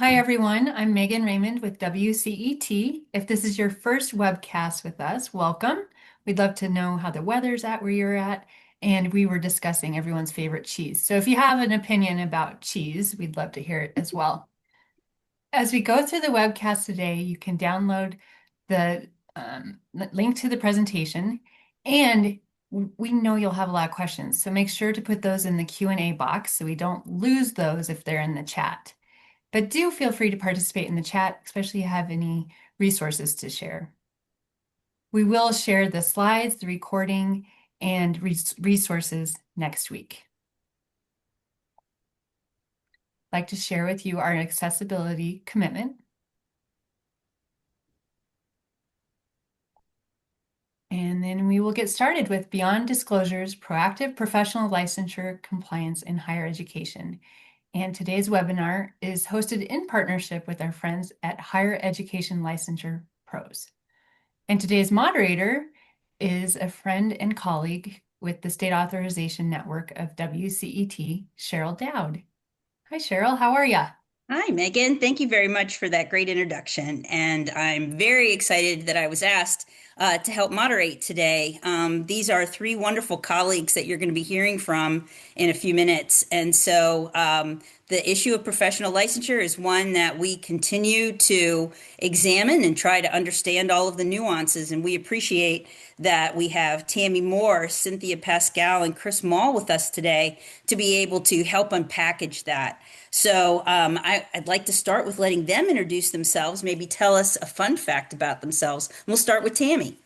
Hi, everyone. I'm Megan Raymond with WCET. If this is your first webcast with us, welcome. We'd love to know how the weather's at where you're at, and we were discussing everyone's favorite cheese. So if you have an opinion about cheese, we'd love to hear it as well. As we go through the webcast today, you can download the link to the presentation, and we know you'll have a lot of questions, so make sure to put those in the Q&A box so we don't lose those if they're in the chat. But do feel free to participate in the chat, especially if you have any resources to share. We will share the slides, the recording, and resources next week. I'd like to share with you our accessibility commitment. And then we will get started with Beyond Disclosures, Proactive Professional Licensure Compliance in Higher Education. And today's webinar is hosted in partnership with our friends at Higher Education Licensure Pros. And today's moderator is a friend and colleague with the State Authorization Network of WCET, Cheryl Dowd. Hi, Cheryl. How are you? Hi, Megan. Thank you very much for that great introduction. And I'm very excited that I was asked to help moderate today. These are three wonderful colleagues that you're going to be hearing from in a few minutes. And so the issue of professional licensure is one that we continue to examine and try to understand all of the nuances. And we appreciate that we have Tammy Moore, Cynthia Pascal, and Chris Mall with us today to be able to help unpackage that. So I'd like to start with letting them introduce themselves, maybe tell us a fun fact about themselves. We'll start with Tammy.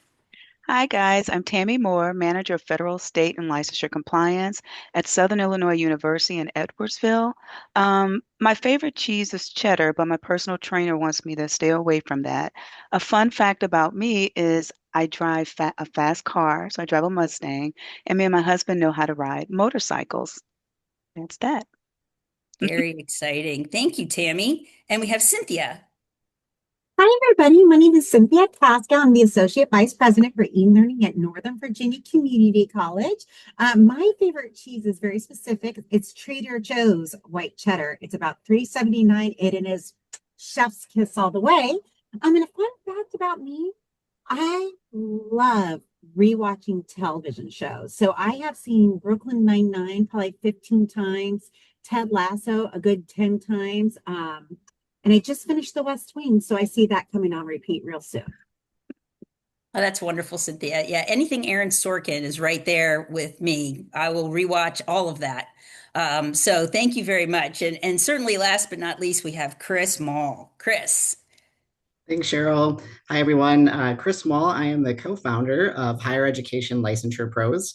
Hi, guys. I'm Tammy Moore, Manager of Federal, State, and Licensure Compliance at Southern Illinois University in Edwardsville. My favorite cheese is cheddar, but my personal trainer wants me to stay away from that. A fun fact about me is I drive a fast car, so I drive a Mustang, and me and my husband know how to ride motorcycles. That's that. Very exciting. Thank you, Tammy. And we have Cynthia. Hi, everybody. My name is Cynthia Pascal. I'm the Associate Vice President for e-learning at Northern Virginia Community College. My favorite cheese is very specific. It's Trader Joe's white cheddar. It's about $3.79. It is chef's kiss all the way. And a fun fact about me, I love rewatching television shows. So I have seen Brooklyn Nine-Nine probably 15 times, Ted Lasso a good 10 times. And I just finished The West Wing, so I see that coming on repeat real soon. Oh, that's wonderful, Cynthia. Yeah, anything Aaron Sorkin is right there with me. I will rewatch all of that. So thank you very much. And certainly last but not least, we have Chris Mall. Chris. Thanks, Cheryl. Hi, everyone. Chris Mall. I am the co-founder of Higher Education Licensure Pros.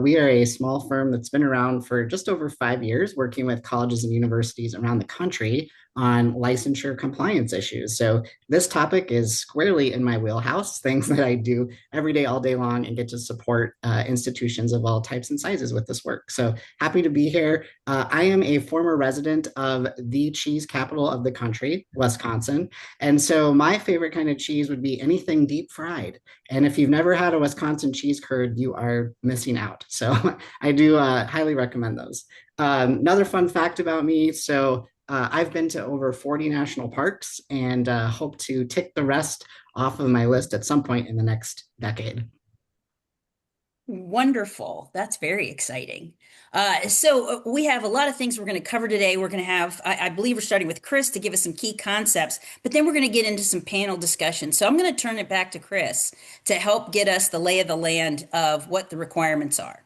We are a small firm that's been around for just over 5 years, working with colleges and universities around the country on licensure compliance issues. So this topic is squarely in my wheelhouse, things that I do every day, all day long, and get to support institutions of all types and sizes with this work. So happy to be here. I am a former resident of the cheese capital of the country, Wisconsin. And so my favorite kind of cheese would be anything deep fried. And if you've never had a Wisconsin cheese curd, you are missing out. So I do highly recommend those. Another fun fact about me. I've been to over 40 national parks and hope to tick the rest off of my list at some point in the next decade. Wonderful. That's very exciting. So we have a lot of things we're going to cover today. We're going to have, I believe we're starting with Chris to give us some key concepts, but then we're going to get into some panel discussion. So I'm going to turn it back to Chris to help get us the lay of the land of what the requirements are.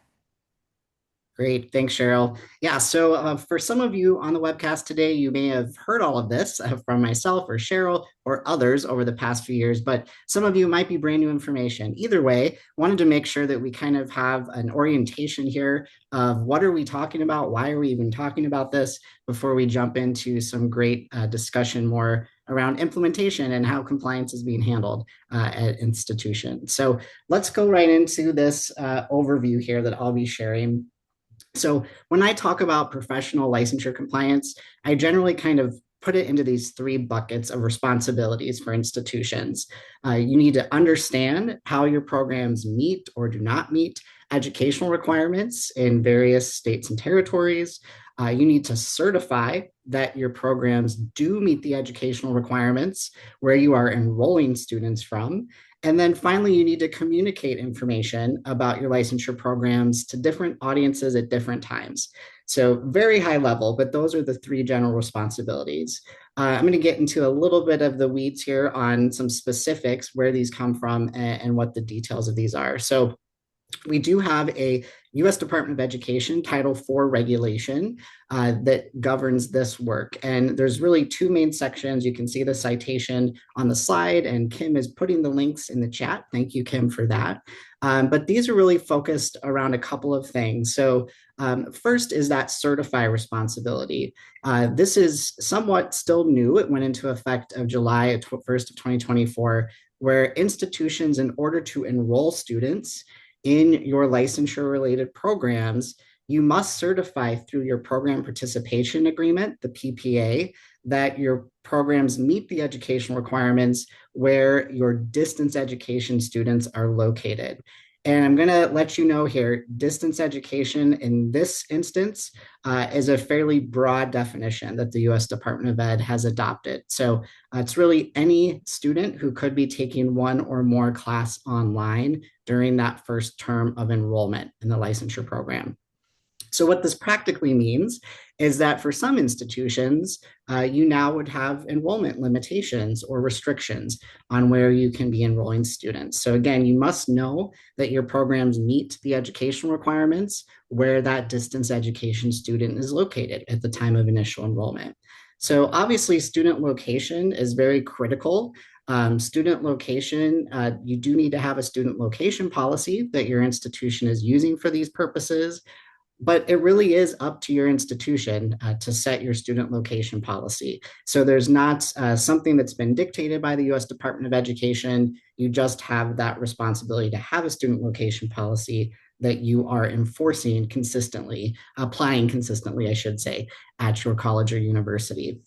Great. Thanks, Cheryl. Yeah. So for some of you on the webcast today, you may have heard all of this from myself or Cheryl or others over the past few years, but some of you might be brand new information. Either way, wanted to make sure that we kind of have an orientation here of what are we talking about? Why are we even talking about this before we jump into some great discussion more around implementation and how compliance is being handled at institutions. So let's go right into this overview here that I'll be sharing. So when I talk about professional licensure compliance, I generally kind of put it into these three buckets of responsibilities for institutions. You need to understand how your programs meet or do not meet educational requirements in various states and territories. You need to certify that your programs do meet the educational requirements where you are enrolling students from. And then finally, you need to communicate information about your licensure programs to different audiences at different times. So very high level, but those are the three general responsibilities. I'm going to get into a little bit of the weeds here on some specifics, where these come from and what the details of these are. So we do have a U.S. Department of Education Title IV regulation that governs this work. And there's really two main sections. You can see the citation on the slide, and Kim is putting the links in the chat. Thank you, Kim, for that. But these are really focused around a couple of things. So first is that certify responsibility. This is somewhat still new. It went into effect of July 1st of 2024, where institutions, in order to enroll students in your licensure related programs, you must certify through your program participation agreement, the PPA, that your programs meet the educational requirements where your distance education students are located. And I'm going to let you know here, distance education in this instance is a fairly broad definition that the US Department of Ed has adopted. So it's really any student who could be taking one or more class online during that first term of enrollment in the licensure program. So what this practically means is that for some institutions, you now would have enrollment limitations or restrictions on where you can be enrolling students. So again, you must know that your programs meet the educational requirements where that distance education student is located at the time of initial enrollment. So obviously, student location is very critical. Student location, you do need to have a student location policy that your institution is using for these purposes. But it really is up to your institution to set your student location policy. So there's not something that's been dictated by the US Department of Education. You just have that responsibility to have a student location policy that you are enforcing consistently, applying consistently, I should say, at your college or university.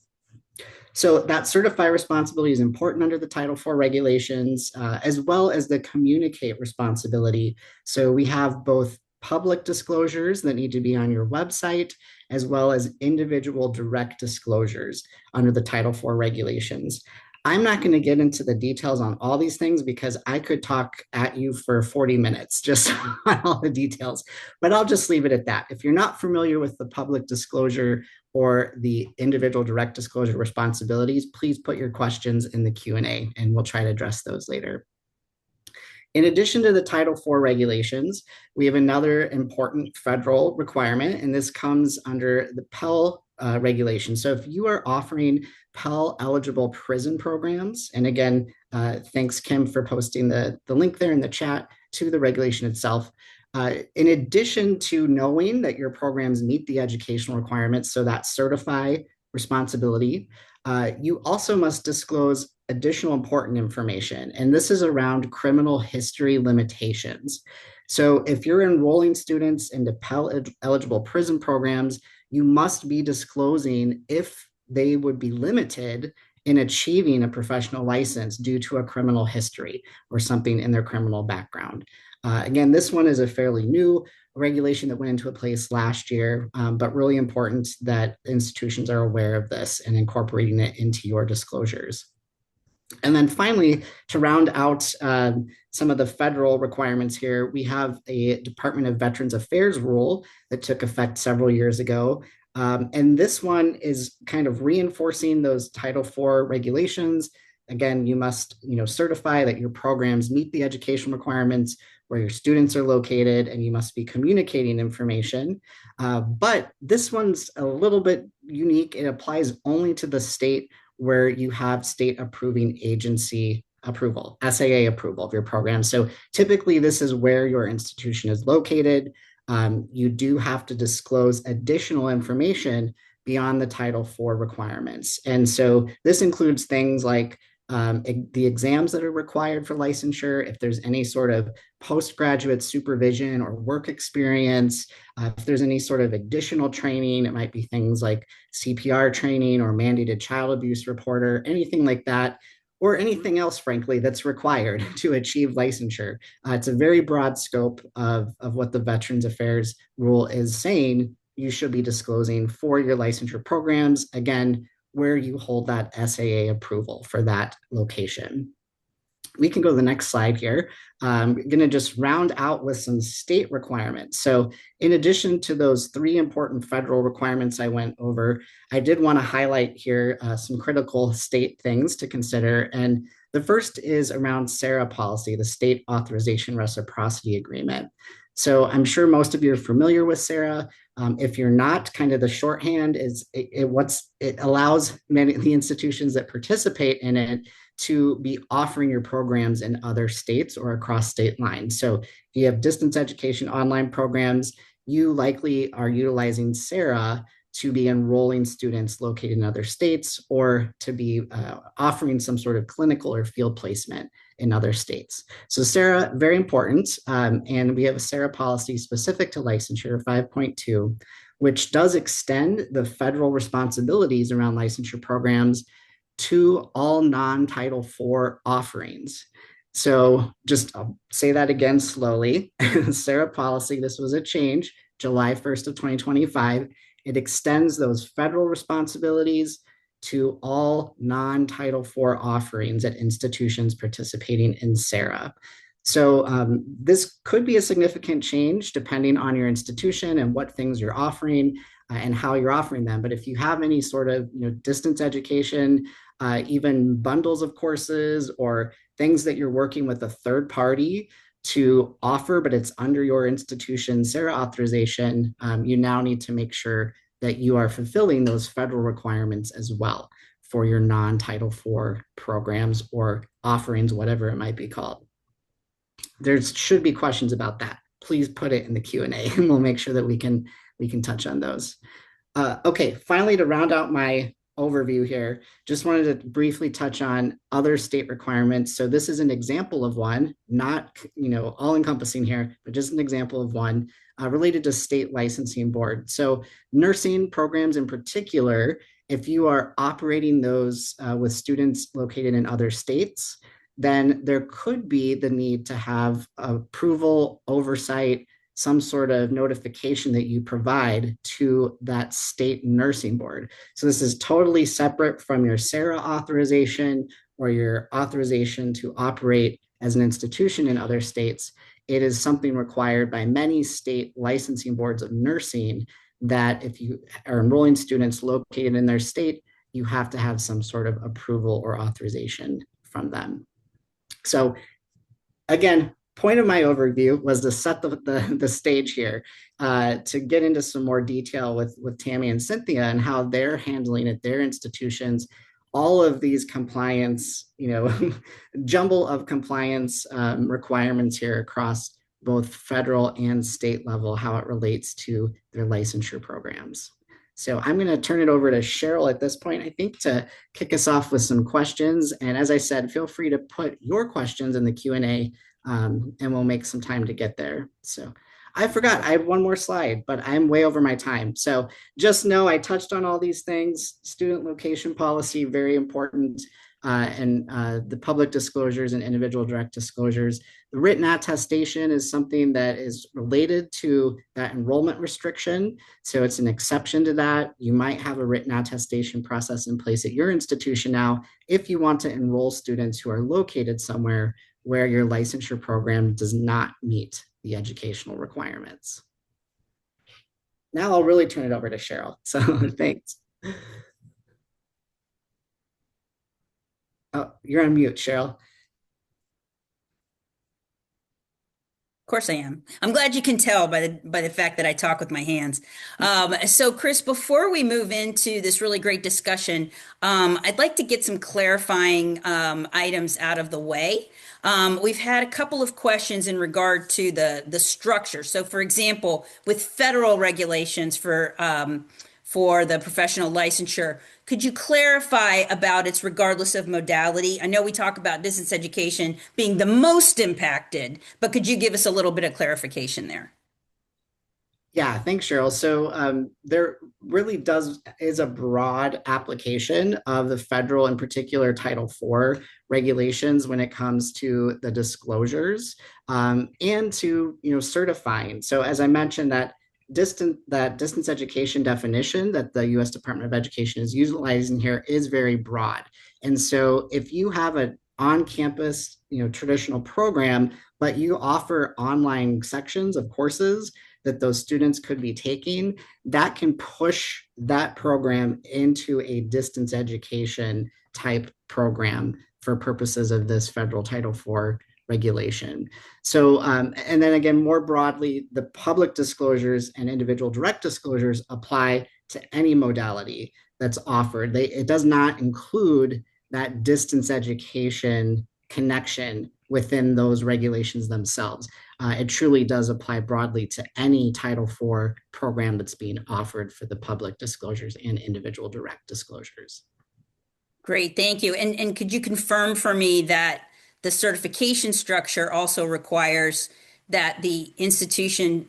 So that certify responsibility is important under the Title IV regulations, as well as the communicate responsibility. So we have both public disclosures that need to be on your website, as well as individual direct disclosures under the Title IV regulations. I'm not going to get into the details on all these things because I could talk at you for 40 minutes just on all the details, but I'll just leave it at that. If you're not familiar with the public disclosure or the individual direct disclosure responsibilities, please put your questions in the Q&A and we'll try to address those later. In addition to the Title IV regulations, we have another important federal requirement, and this comes under the Pell regulation. So if you are offering Pell eligible prison programs, and again, thanks Kim for posting the link there in the chat to the regulation itself. In addition to knowing that your programs meet the educational requirements, so that certify responsibility, you also must disclose additional important information, and this is around criminal history limitations. So if you're enrolling students into Pell eligible prison programs, you must be disclosing if they would be limited in achieving a professional license due to a criminal history or something in their criminal background. Again, this one is a fairly new regulation that went into place last year, but really important that institutions are aware of this and incorporating it into your disclosures. And then finally, to round out some of the federal requirements here, we have a Department of Veterans Affairs rule that took effect several years ago. And this one is kind of reinforcing those Title IV regulations. Again, you must certify that your programs meet the education requirements where your students are located, and you must be communicating information. But this one's a little bit unique. It applies only to the state where you have state approving agency approval, SAA approval of your program. So typically this is where your institution is located. You do have to disclose additional information beyond the Title IV requirements. And so this includes things like the exams that are required for licensure, if there's any sort of postgraduate supervision or work experience, if there's any sort of additional training, it might be things like CPR training or mandated child abuse reporter, anything like that, or anything else, frankly, that's required to achieve licensure. It's a very broad scope of what the Veterans Affairs rule is saying you should be disclosing for your licensure programs, again, where you hold that SAA approval for that location. We can go to the next slide here. I'm going to just round out with some state requirements. So in addition to those three important federal requirements I went over, I did want to highlight here some critical state things to consider. And the first is around SARA policy, the State Authorization Reciprocity Agreement. So I'm sure most of you are familiar with SARA. If you're not, kind of the shorthand is it allows many of the institutions that participate in it to be offering your programs in other states or across state lines. So if you have distance education online programs, you likely are utilizing SARA to be enrolling students located in other states or to be offering some sort of clinical or field placement in other states. So SARA, very important. And we have a SARA policy specific to licensure 5.2, which does extend the federal responsibilities around licensure programs to all non-Title IV offerings. So just I'll say that again slowly. SARA policy, this was a change, July 1st of 2025. It extends those federal responsibilities to all non-Title IV offerings at institutions participating in SARA. So this could be a significant change depending on your institution and what things you're offering and how you're offering them. But if you have any sort of distance education, even bundles of courses or things that you're working with a third party to offer, but it's under your institution's SARA authorization, you now need to make sure that you are fulfilling those federal requirements as well for your non-Title IV programs or offerings, whatever it might be called. There should be questions about that. Please put it in the Q&A and we'll make sure that we can touch on those. Okay, finally, to round out my overview here, just wanted to briefly touch on other state requirements. So this is an example of one, not all encompassing here, but just an example of one related to state licensing board. So nursing programs in particular, if you are operating those with students located in other states, then there could be the need to have approval, oversight, some sort of notification that you provide to that state nursing board. So this is totally separate from your SARA authorization or your authorization to operate as an institution in other states. It is something required by many state licensing boards of nursing that if you are enrolling students located in their state, you have to have some sort of approval or authorization from them. So again, point of my overview was to set the stage here to get into some more detail with Tammy and Cynthia and how they're handling at their institutions all of these compliance, jumble of compliance requirements here across both federal and state level, how it relates to their licensure programs. So I'm going to turn it over to Cheryl at this point, I think, to kick us off with some questions. And as I said, feel free to put your questions in the Q&A and we'll make some time to get there. So I forgot, I have one more slide, but I'm way over my time. So just know I touched on all these things. Student location policy, very important. And the public disclosures and individual direct disclosures. The written attestation is something that is related to that enrollment restriction. So it's an exception to that. You might have a written attestation process in place at your institution now if you want to enroll students who are located somewhere where your licensure program does not meet the educational requirements. Now I'll really turn it over to Cheryl. So thanks. Oh, you're on mute, Cheryl. Of course I am. I'm glad you can tell by the fact that I talk with my hands. So Chris, before we move into this really great discussion, I'd like to get some clarifying items out of the way. We've had a couple of questions in regard to the structure. So for example, with federal regulations for the professional licensure, could you clarify about its regardless of modality? I know we talk about distance education being the most impacted, but could you give us a little bit of clarification there? Yeah, thanks, Cheryl. So there really is a broad application of the federal, in particular, Title IV regulations when it comes to the disclosures and to certifying. So as I mentioned, that distance education definition that the U.S. Department of Education is utilizing here is very broad. And so if you have an on-campus, traditional program, but you offer online sections of courses that those students could be taking, that can push that program into a distance education type program for purposes of this federal Title IV regulation. So, and then again, more broadly, the public disclosures and individual direct disclosures apply to any modality that's offered. It does not include that distance education connection within those regulations themselves. It truly does apply broadly to any Title IV program that's being offered for the public disclosures and individual direct disclosures. Great, thank you. And could you confirm for me that the certification structure also requires that the institution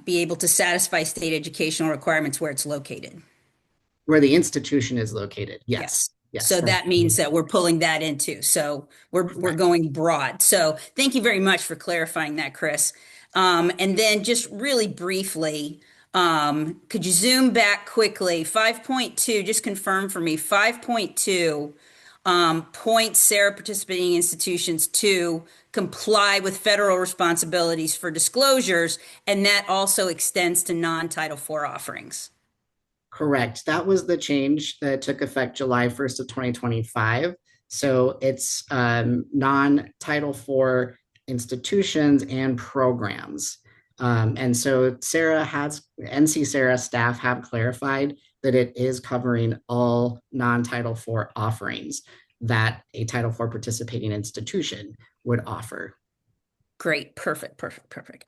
be able to satisfy state educational requirements where it's located? Where the institution is located, yes. Yes. So that means that we're pulling that into. So we're going broad. So thank you very much for clarifying that, Chris. And then just really briefly, could you zoom back quickly? 5.2, just confirm for me, 5.2 points SARA participating institutions to comply with federal responsibilities for disclosures, and that also extends to non-Title IV offerings. Correct. That was the change that took effect July 1st of 2025. So it's non-Title IV institutions and programs. And so NC SARA staff have clarified that it is covering all non-Title IV offerings that a Title IV participating institution would offer. Great. Perfect.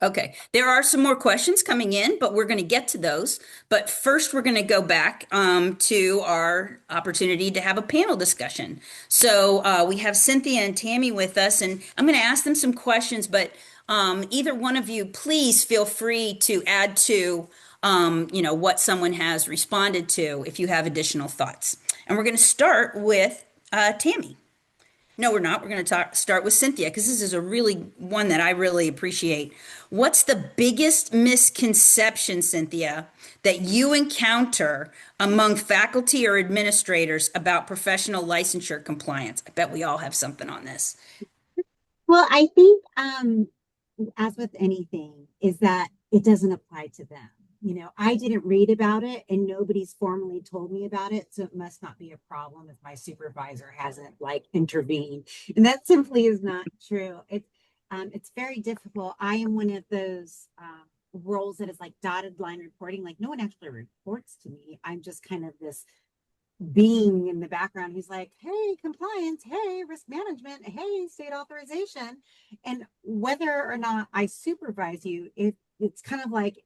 Okay. There are some more questions coming in, but we're going to get to those. But first, we're going to go back to our opportunity to have a panel discussion. So we have Cynthia and Tammy with us, and I'm going to ask them some questions, but either one of you, please feel free to add to what someone has responded to if you have additional thoughts. And we're going to start with Tammy. No, we're not. We're going to start with Cynthia because this is a really one that I really appreciate. What's the biggest misconception, Cynthia, that you encounter among faculty or administrators about professional licensure compliance? I bet we all have something on this. Well, I think, as with anything, is that it doesn't apply to them. I didn't read about it and nobody's formally told me about it. So it must not be a problem if my supervisor hasn't intervened. And that simply is not true. It's very difficult. I am one of those roles that is dotted line reporting. No one actually reports to me. I'm just kind of this being in the background who's like, hey, compliance, hey, risk management, hey, state authorization. And whether or not I supervise you, it's kind of like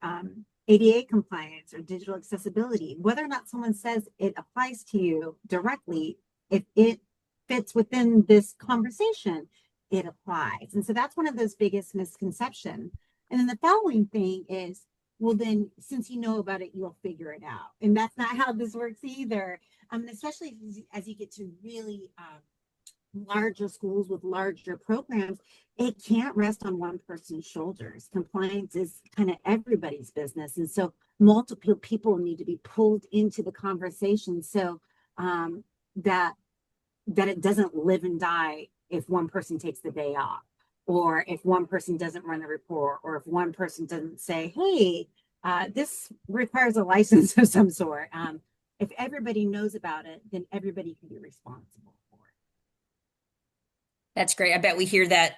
ADA compliance or digital accessibility, whether or not someone says it applies to you directly, if it fits within this conversation, it applies. And so that's one of those biggest misconceptions. And then the following thing is, well, then since you know about it, you'll figure it out. And that's not how this works either. Especially as you get to really larger schools with larger programs, it can't rest on one person's shoulders. Compliance is kind of everybody's business. And so multiple people need to be pulled into the conversation so that it doesn't live and die if one person takes the day off, or if one person doesn't run the report, or if one person doesn't say, hey, this requires a license of some sort. If everybody knows about it, then everybody can be responsible for it. That's great. I bet we hear that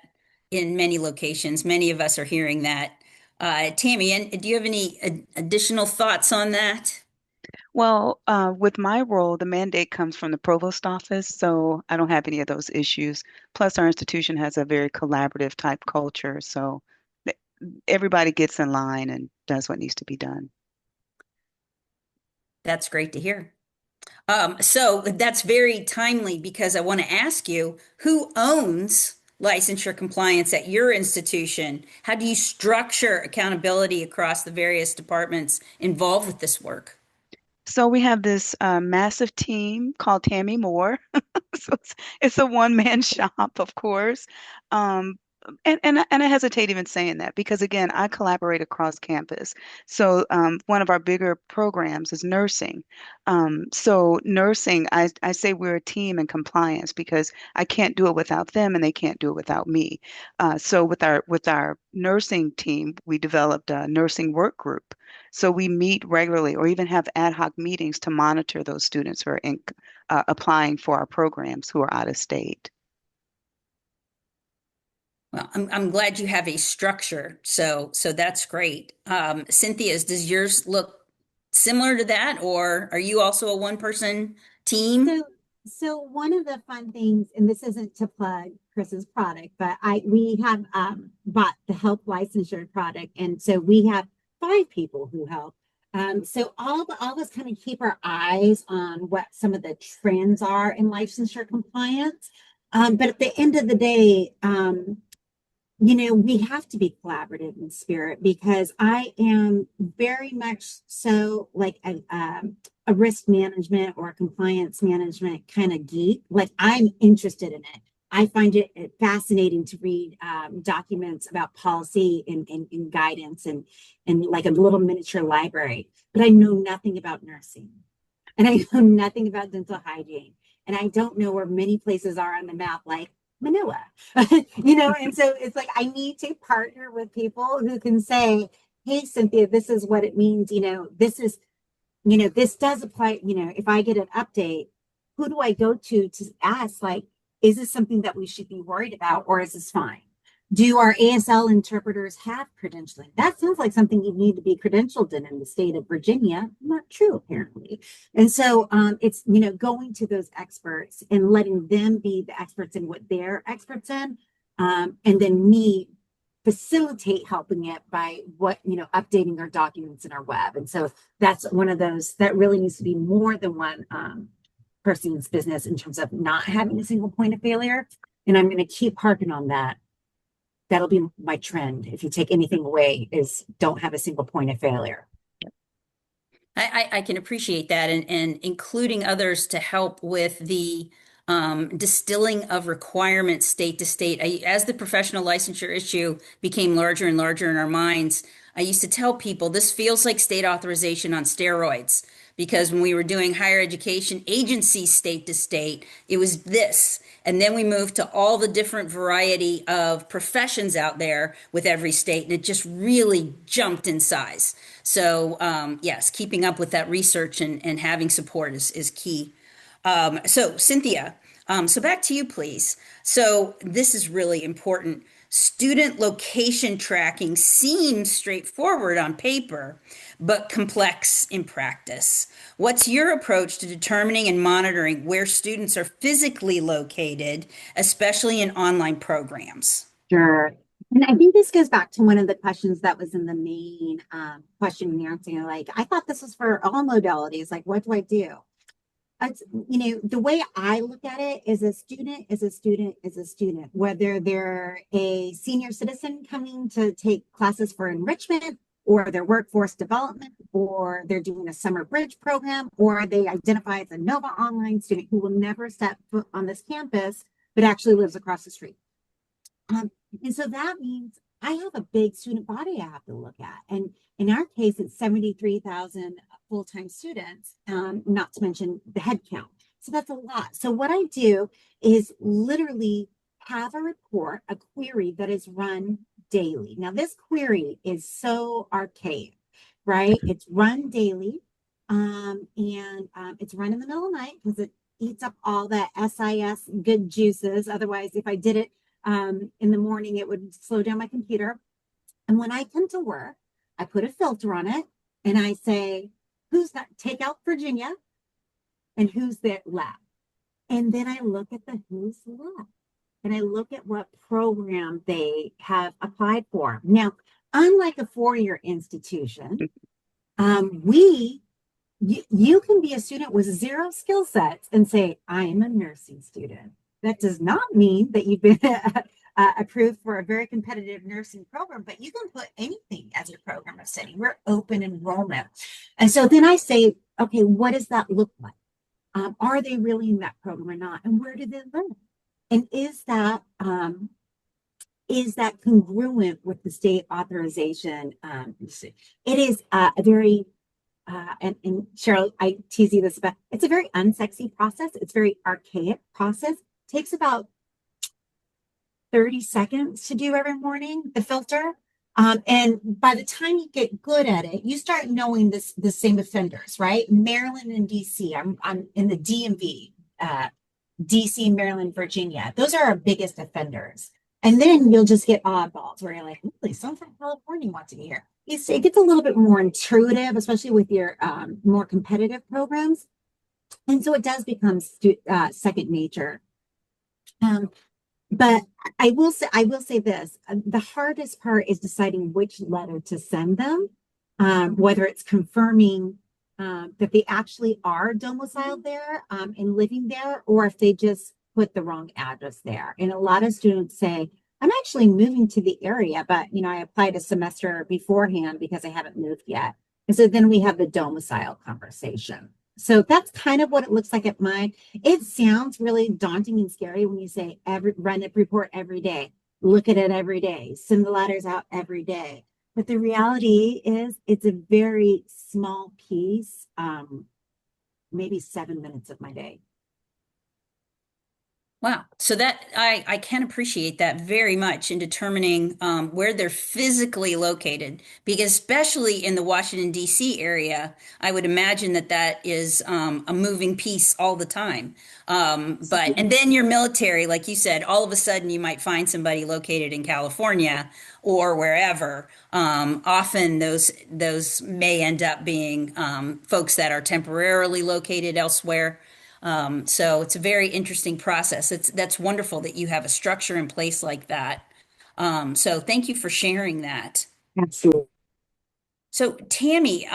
in many locations. Many of us are hearing that. Tammy, and do you have any additional thoughts on that? Well, with my role, the mandate comes from the provost office, so I don't have any of those issues. Plus, our institution has a very collaborative type culture, so everybody gets in line and does what needs to be done. That's great to hear. So that's very timely because I want to ask you, who owns licensure compliance at your institution? How do you structure accountability across the various departments involved with this work? So we have this massive team called Tammy Moore. So it's a one-man shop, of course. And I hesitate even saying that because again, I collaborate across campus. So one of our bigger programs is nursing. So nursing, I say we're a team in compliance because I can't do it without them and they can't do it without me. So with our nursing team, we developed a nursing work group. So we meet regularly or even have ad hoc meetings to monitor those students who are applying for our programs who are out of state. Well, I'm glad you have a structure. So that's great. Cynthia's, does yours look similar to that, or are you also a one-person team? So, so one of the fun things, and this isn't to plug Chris's product, but we have bought the Help Licensure product, and so we have 5 people who help. So all of us kind of keep our eyes on what some of the trends are in licensure compliance. But at the end of the day, we have to be collaborative in spirit because I am very much so like a risk management or a compliance management kind of geek. Like I'm interested in it. I find it fascinating to read documents about policy and guidance and like a little miniature library. But I know nothing about nursing, and I know nothing about dental hygiene, and I don't know where many places are on the map, like Manila. And so it's like I need to partner with people who can say, hey, Cynthia, this is what it means. This does apply. If I get an update, who do I go to ask, like, is this something that we should be worried about, or is this fine? Do our ASL interpreters have credentialing? That sounds like something you need to be credentialed in the state of Virginia. Not true, apparently. And so it's, going to those experts and letting them be the experts in what they're experts in. And then me facilitate helping it by updating our documents in our web. And so that's one of those that really needs to be more than one person's business in terms of not having a single point of failure. And I'm going to keep harping on that. That'll be my trend. If you take anything away, is don't have a single point of failure. I can appreciate that, and including others to help with the distilling of requirements state to state. As the professional licensure issue became larger and larger in our minds, I used to tell people this feels like state authorization on steroids. Because when we were doing higher education agency state to state, it was this. And then we moved to all the different variety of professions out there with every state, and it just really jumped in size. So, yes, keeping up with that research and having support is key. So, Cynthia, so back to you, please. So, this is really important. Student location tracking seems straightforward on paper, but complex in practice. What's your approach to determining and monitoring where students are physically located, especially in online programs? Sure. And I think this goes back to one of the questions that was in the main question and answer. Like, I thought this was for all modalities. Like, what do I do? The way I look at it is a student is a student is a student, whether they're a senior citizen coming to take classes for enrichment or their workforce development, or they're doing a summer bridge program, or they identify as a Nova Online student who will never step foot on this campus, but actually lives across the street. And so that means I have a big student body I have to look at. And in our case, it's 73,000 full-time students, not to mention the head count. So that's a lot. So what I do is literally have a report, a query that is run daily. Now, this query is so archaic, right? It's run daily, and it's run in the middle of the night because it eats up all that SIS good juices. Otherwise, if I did it in the morning, it would slow down my computer. And when I come to work, I put a filter on it and I say, who's that? Take out Virginia and who's that left. And then I look at the who's left and I look at what program they have applied for. Now, unlike a four-year institution, you can be a student with 0 skill sets and say, I am a nursing student. That does not mean that you've been approved for a very competitive nursing program, but you can put anything as your program of study. We're open enrollment. And so then I say, okay, what does that look like? Are they really in that program or not? And where do they live? And is that is that congruent with the state authorization? It is a very and Cheryl, I tease you this, but it's a very unsexy process. It's a very archaic process. It takes about 30 seconds to do every morning, the filter. And by the time you get good at it, you start knowing the same offenders, right? Maryland and DC. I'm in the DMV, DC, Maryland, Virginia. Those are our biggest offenders. And then you'll just get oddballs where you're like, really, someone from California wants to be here. It gets a little bit more intuitive, especially with your more competitive programs. And so it does become second nature. Um, but I will say this: the hardest part is deciding which letter to send them, whether it's confirming that they actually are domiciled there and living there, or if they just put the wrong address there. And a lot of students say, "I'm actually moving to the area, but I applied a semester beforehand because I haven't moved yet." And so then we have the domicile conversation. So that's kind of what it looks like at mine. It sounds really daunting and scary when you say run a report every day, look at it every day, send the letters out every day. But the reality is it's a very small piece, maybe 7 minutes of my day. Wow. So that I can appreciate that very much in determining where they're physically located, because especially in the Washington, D.C. area, I would imagine that that is a moving piece all the time. And then your military, like you said, all of a sudden you might find somebody located in California or wherever. Often those may end up being folks that are temporarily located elsewhere. So it's a very interesting process. That's wonderful that you have a structure in place like that. So thank you for sharing that. Absolutely. So Tammy,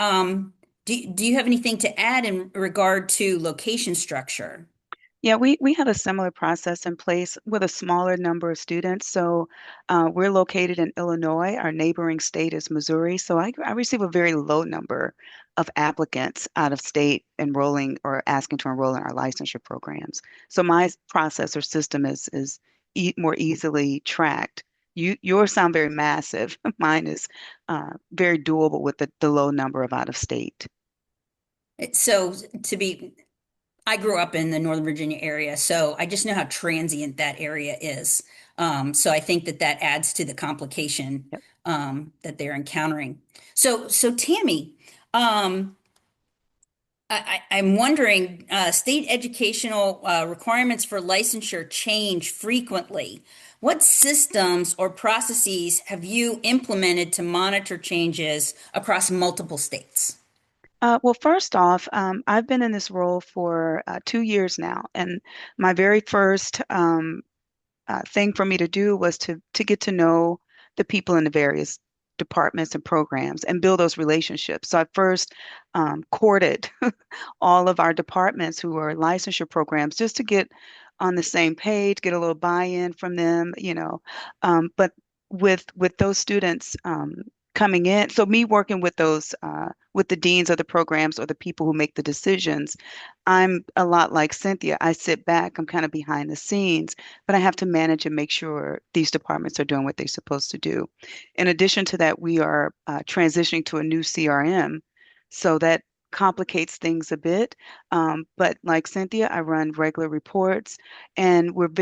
do you have anything to add in regard to location structure? Yeah, we have a similar process in place with a smaller number of students. So we're located in Illinois. Our neighboring state is Missouri. So I receive a very low number of applicants out of state enrolling or asking to enroll in our licensure programs. So my process or system is more easily tracked. Yours sound very massive. Mine is very doable with the low number of out of state. So to be I grew up in the Northern Virginia area, so I just know how transient that area is. So I think that that adds to the complication Yep. that they're encountering. So Tammy, I'm wondering, state educational requirements for licensure change frequently. What systems or processes have you implemented to monitor changes across multiple states? Well, first off, I've been in this role for 2 years now, and my very first thing for me to do was to get to know the people in the various departments and programs and build those relationships. So I first courted all of our departments who are licensure programs just to get on the same page, get a little buy-in from them. But with those students coming in, so me working with those with the deans of the programs or the people who make the decisions, I'm a lot like Cynthia. I sit back, I'm kind of behind the scenes, but I have to manage and make sure these departments are doing what they're supposed to do. In addition to that, we are transitioning to a new CRM, so that complicates things a bit. But like Cynthia, I run regular reports, and I'm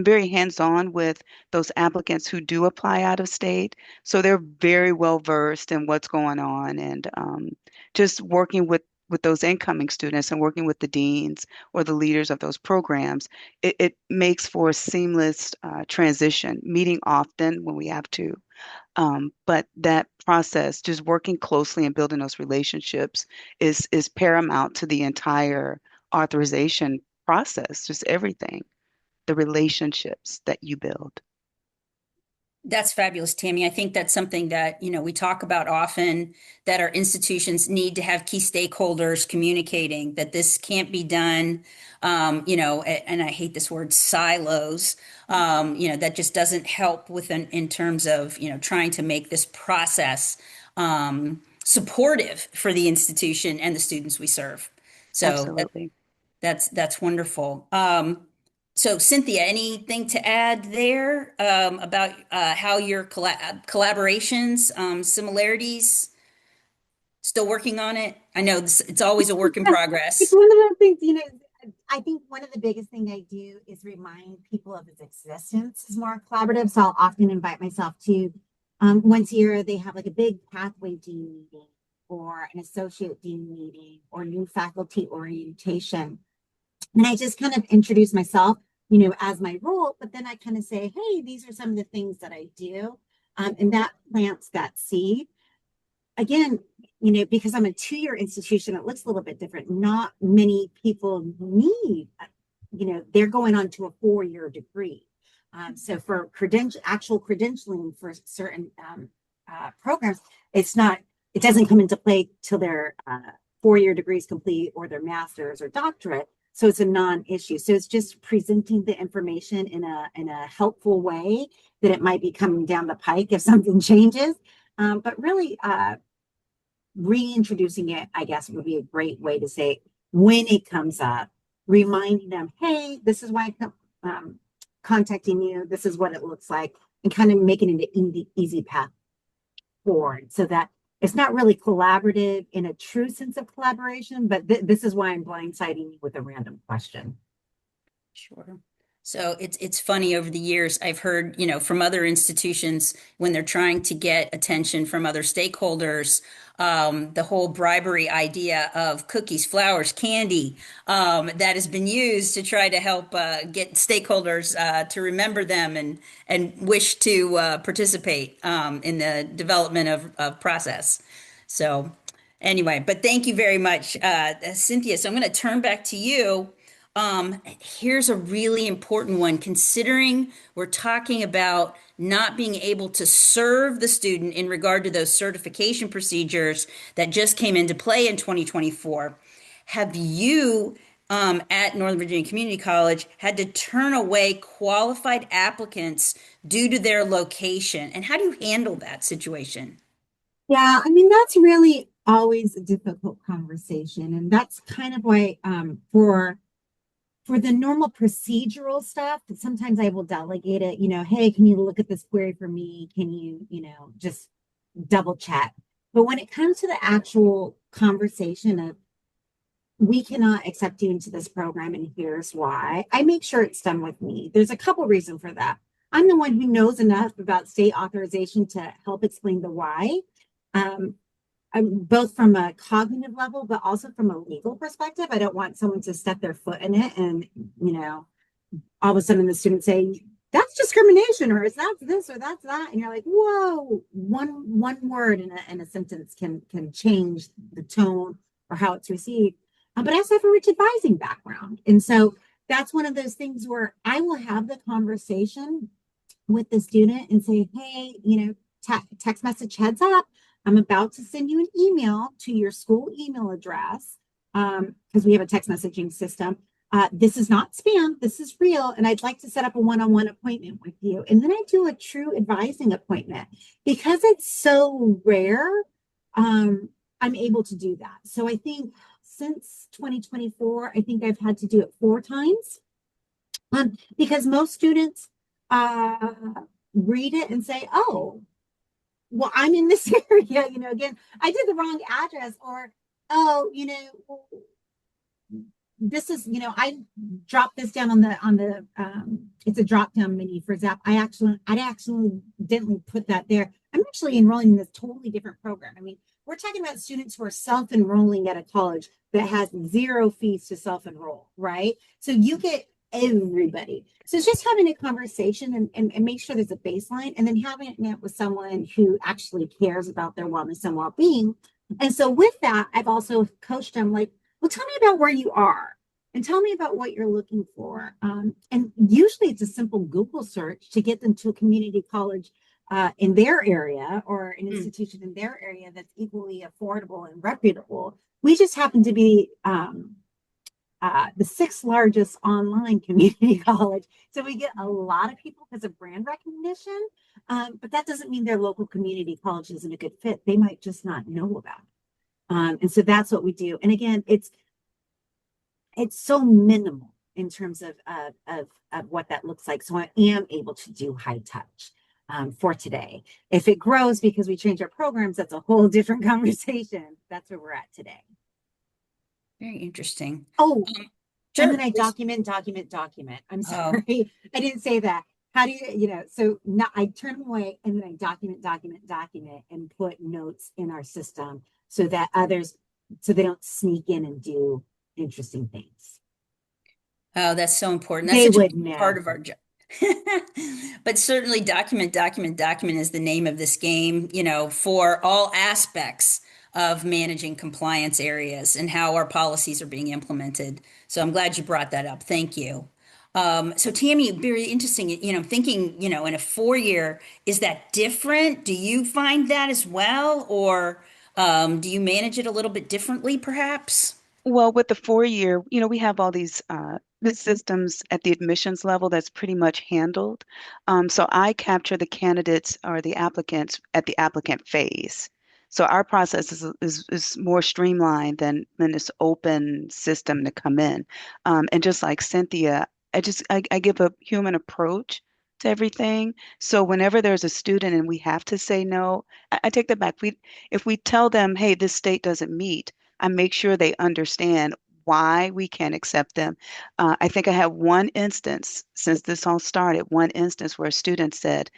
very hands-on with those applicants who do apply out of state. So they're very well versed in what's going on, and just working with those incoming students and working with the deans or the leaders of those programs, it makes for a seamless transition, meeting often when we have to. But that process, just working closely and building those relationships, is paramount to the entire authorization process, just everything, the relationships that you build. That's fabulous, Tammy. I think that's something that, we talk about often, that our institutions need to have key stakeholders communicating that this can't be done, and I hate this word silos, that just doesn't help in terms of, trying to make this process supportive for the institution and the students we serve. So Absolutely. that's wonderful. So Cynthia, anything to add there about how your collaborations, similarities, still working on it? I know it's always a work in It's progress. one of those things, I think one of the biggest thing I do is remind people of its existence is more collaborative. So I'll often invite myself to once a year they have like a big pathway dean meeting or an associate dean meeting or new faculty orientation. And I just kind of introduce myself, as my role, but then I kind of say, hey, these are some of the things that I do. And that plants that seed again, because I'm a 2-year institution, it looks a little bit different. Not many people need, they're going on to a 4-year degree. So for actual credentialing for certain programs, it doesn't come into play till their 4-year degree is complete or their master's or doctorate. So it's a non-issue. So it's just presenting the information in a helpful way that it might be coming down the pike if something changes. But really, reintroducing it, I guess, would be a great way to say when it comes up, reminding them, hey, this is why I'm contacting you. This is what it looks like, and kind of making it an easy path forward so that it's not really collaborative in a true sense of collaboration, but this is why I'm blindsiding you with a random question. Sure. So it's funny over the years I've heard, from other institutions when they're trying to get attention from other stakeholders, the whole bribery idea of cookies, flowers, candy, that has been used to try to help get stakeholders to remember them and wish to participate in the development of process. So anyway, but thank you very much, Cynthia. So I'm going to turn back to you. Here's a really important one, considering we're talking about not being able to serve the student in regard to those certification procedures that just came into play in 2024. Have you, at Northern Virginia Community College, had to turn away qualified applicants due to their location? And how do you handle that situation? Yeah, I mean, that's really always a difficult conversation. And that's kind of why for the normal procedural stuff, sometimes I will delegate it, hey, can you look at this query for me? Can you, just double check? But when it comes to the actual conversation of we cannot accept you into this program and here's why, I make sure it's done with me. There's a couple reasons for that. I'm the one who knows enough about state authorization to help explain the why. Um, both from a cognitive level, but also from a legal perspective. I don't want someone to step their foot in it and, all of a sudden the student say, that's discrimination, or is that this, or that's that. And you're like, whoa, one word in a sentence can change the tone or how it's received. But I also have a rich advising background. And so that's one of those things where I will have the conversation with the student and say, hey, text message heads up. I'm about to send you an email to your school email address because we have a text messaging system. This is not spam. This is real. And I'd like to set up a one-on-one appointment with you. And then I do a true advising appointment. Because it's so rare, I'm able to do that. So I think since 2024, I think I've had to do it 4 times because most students read it and say, oh, well, I'm in this area, again, I did the wrong address, or, oh, this is, I dropped this down on the it's a drop down menu for Zap. I accidentally put that there. I'm actually enrolling in this totally different program. I mean, we're talking about students who are self-enrolling at a college that has 0 fees to self-enroll, right? So you get everybody. So it's just having a conversation and make sure there's a baseline, and then having it with someone who actually cares about their wellness and well-being. And so with that, I've also coached them like, well, tell me about where you are and tell me about what you're looking for. And usually it's a simple Google search to get them to a community college in their area or an institution in their area that's equally affordable and reputable. We just happen to be the 6th largest online community college. So we get a lot of people because of brand recognition, but that doesn't mean their local community college isn't a good fit. They might just not know about it. And so that's what we do. And again, it's so minimal. in terms of what that looks like. So I am able to do high touch for today. If it grows because we change our programs, that's a whole different conversation. That's where we're at today. Very interesting. Oh, and Sure, then I please. document. I'm Oh, sorry. I didn't say that. How do so now I turn them away and then I document and put notes in our system so that so they don't sneak in and do interesting things. oh, that's so important. That's They such a would big part of never. our job. But certainly document is the name of this game, for all aspects of managing compliance areas and how our policies are being implemented. So I'm glad you brought that up. Thank you. So Tammy, very interesting, thinking, in a 4 year, is that different? Do you find that as well? Or do you manage it a little bit differently, perhaps? Well, with the 4 year, we have all these the systems at the admissions level that's pretty much handled. So I capture the candidates or the applicants at the applicant phase. So our process is more streamlined than this open system to come in. And just like Cynthia, I give a human approach to everything. So whenever there's a student and we have to say no, I take that back. If we tell them, hey, this state doesn't meet, I make sure they understand why we can't accept them. I think I have one instance since this all started, one instance where a student said,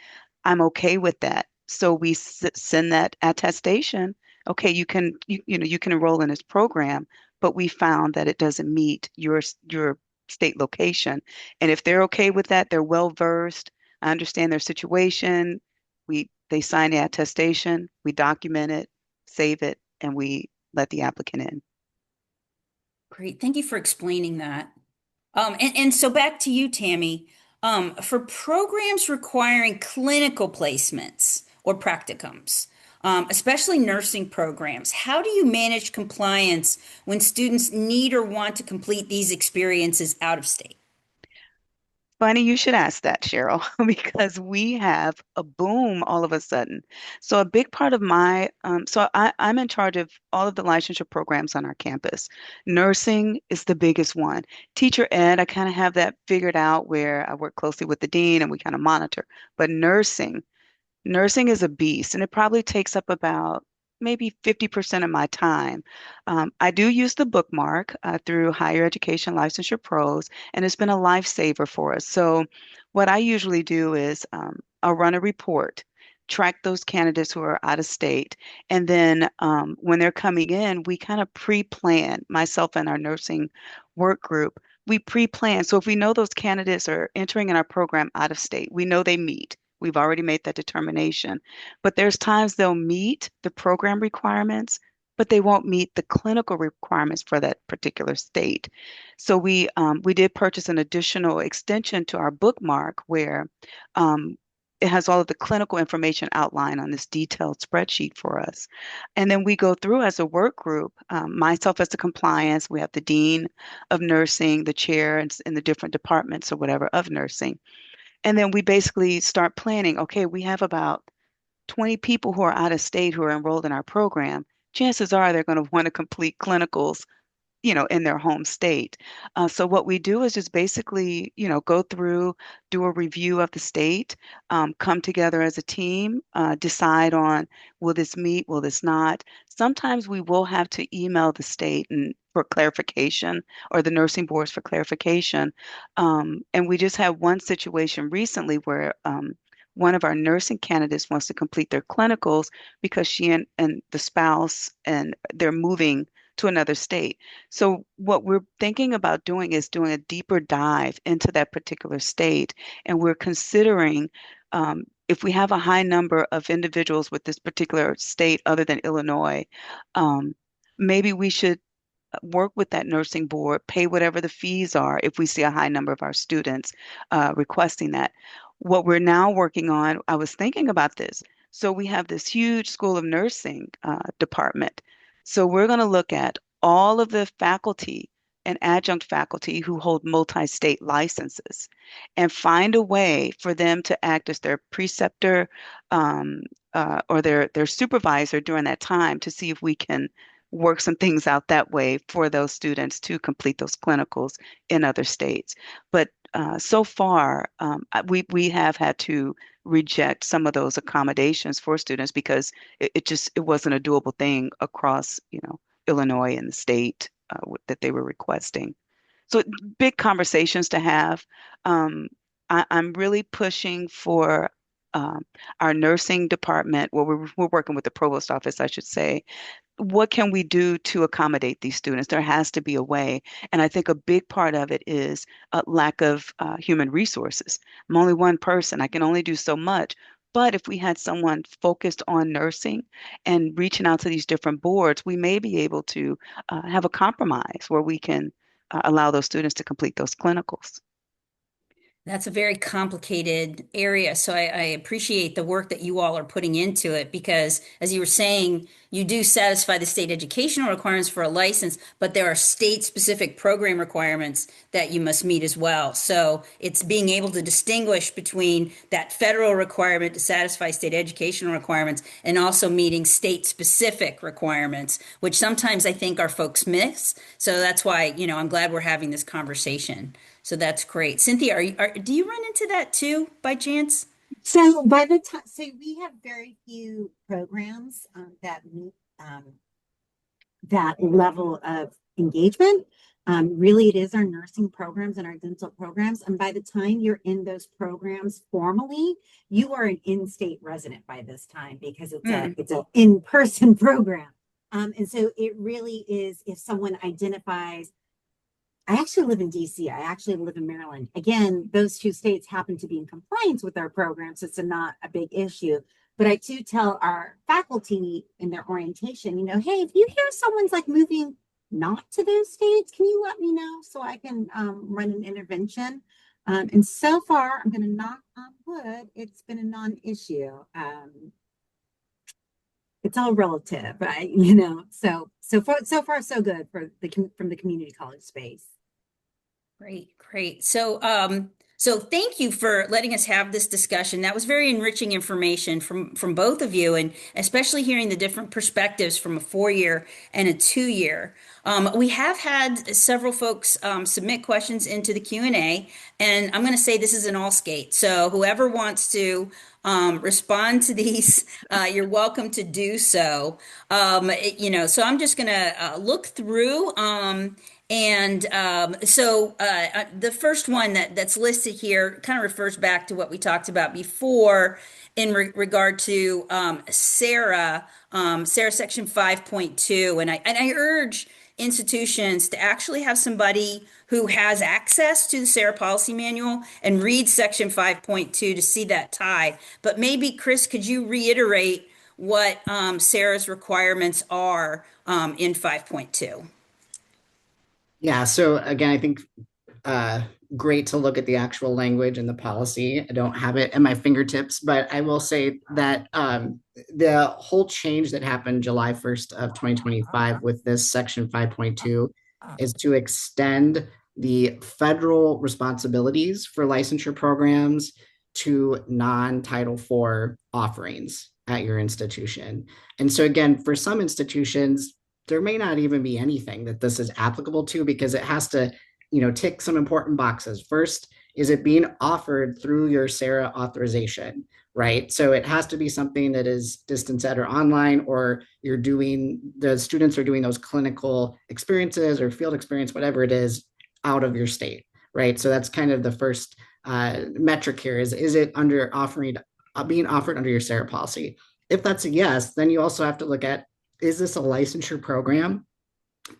I'm okay with that. So we send that attestation. Okay, you can enroll in this program, but we found that it doesn't meet your state location. And if they're okay with that, they're well versed. I understand their situation. They sign the attestation, we document it, save it, and we let the applicant in. Great. Thank you for explaining that. And so back to you, Tammy. For programs requiring clinical placements or practicums, especially nursing programs, how do you manage compliance when students need or want to complete these experiences out of state? Funny you should ask that, Cheryl, because we have a boom all of a sudden. So a big part of I'm in charge of all of the licensure programs on our campus. Nursing is the biggest one. Teacher ed, I kind of have that figured out where I work closely with the dean and we kind of monitor. But nursing is a beast, and it probably takes up about maybe 50% of my time. I do use the bookmark through Higher Education Licensure Pros, and it's been a lifesaver for us. So, what I usually do is I'll run a report, track those candidates who are out of state, and then when they're coming in, we kind of pre-plan, myself and our nursing work group. We pre-plan. So, if we know those candidates are entering in our program out of state, we know they meet. We've already made that determination. But there's times they'll meet the program requirements, but they won't meet the clinical requirements for that particular state. So we did purchase an additional extension to our bookmark where um, it has all of the clinical information outlined on this detailed spreadsheet for us. And then we go through as a work group, myself as the compliance, we have the dean of nursing, the chair, and the different departments or whatever of nursing. And then we basically start planning, okay, we have about 20 people who are out of state who are enrolled in our program. Chances are they're going to want to complete clinicals, in their home state. So what we do is just basically, go through, do a review of the state, come together as a team, decide on will this meet, will this not. Sometimes we will have to email the state and for clarification or the nursing boards for clarification. And we just had one situation recently where one of our nursing candidates wants to complete their clinicals because she and the spouse and they're moving to another state. So what we're thinking about doing is doing a deeper dive into that particular state, and we're considering if we have a high number of individuals with this particular state other than Illinois, um, maybe we should work with that nursing board, pay whatever the fees are if we see a high number of our students requesting that. What we're now working on, I was thinking about this. So we have this huge School of Nursing department. So we're going to look at all of the faculty and adjunct faculty who hold multi-state licenses and find a way for them to act as their preceptor or their supervisor during that time to see if we can work some things out that way for those students to complete those clinicals in other states. But so far, we have had to reject some of those accommodations for students because it wasn't a doable thing across, Illinois and the state that they were requesting. So big conversations to have. Um, I'm really pushing for um, our nursing department. Well, we're working with the provost office, I should say. What can we do to accommodate these students? There has to be a way. And I think a big part of it is a lack of human resources. I'm only one person. I can only do so much. But if we had someone focused on nursing and reaching out to these different boards, we may be able to have a compromise where we can allow those students to complete those clinicals. That's a very complicated area. So I appreciate the work that you all are putting into it because, as you were saying, you do satisfy the state educational requirements for a license, but there are state-specific program requirements that you must meet as well. So it's being able to distinguish between that federal requirement to satisfy state educational requirements and also meeting state-specific requirements, which sometimes I think our folks miss. So that's why, I'm glad we're having this conversation. So that's great. Cynthia, do you run into that too by chance? So by the time, so we have very few programs that meet that level of engagement. Really, it is our nursing programs and our dental programs. And by the time you're in those programs formally, you are an in-state resident by this time because it's an in-person program. And so it really is if someone identifies I actually live in DC. I actually live in Maryland. Again, those two states happen to be in compliance with our programs. So it's not a big issue. But I do tell our faculty in their orientation, hey, if you hear someone's like moving not to those states, can you let me know so I can run an intervention? And so far, I'm going to knock on wood, it's been a non-issue. It's all relative, right? So far so good from the community college space. Great, great. So thank you for letting us have this discussion. That was very enriching information from both of you, and especially hearing the different perspectives from a 4-year and a 2-year. We have had several folks submit questions into the Q&A, and I'm going to say this is an all skate. So whoever wants to respond to these, you're welcome to do so. So I'm just going to look through. The first one that's listed here kind of refers back to what we talked about before in regard to SARA, SARA Section 5.2. And I urge institutions to actually have somebody who has access to the SARA policy manual and read Section 5.2 to see that tie. But maybe, Chris, could you reiterate what SARA's requirements are in 5.2? Yeah, so again, I think great to look at the actual language and the policy. I don't have it at my fingertips, but I will say that the whole change that happened July 1st of 2025 with this section 5.2 is to extend the federal responsibilities for licensure programs to non-Title IV offerings at your institution. And so again, for some institutions, there may not even be anything that this is applicable to because it has to, tick some important boxes. First, is it being offered through your SARA authorization, right? So it has to be something that is distance ed or online, or the students are doing those clinical experiences or field experience, whatever it is, out of your state, right? So that's kind of the first metric here is it being offered under your SARA policy? If that's a yes, then you also have to look at, is this a licensure program?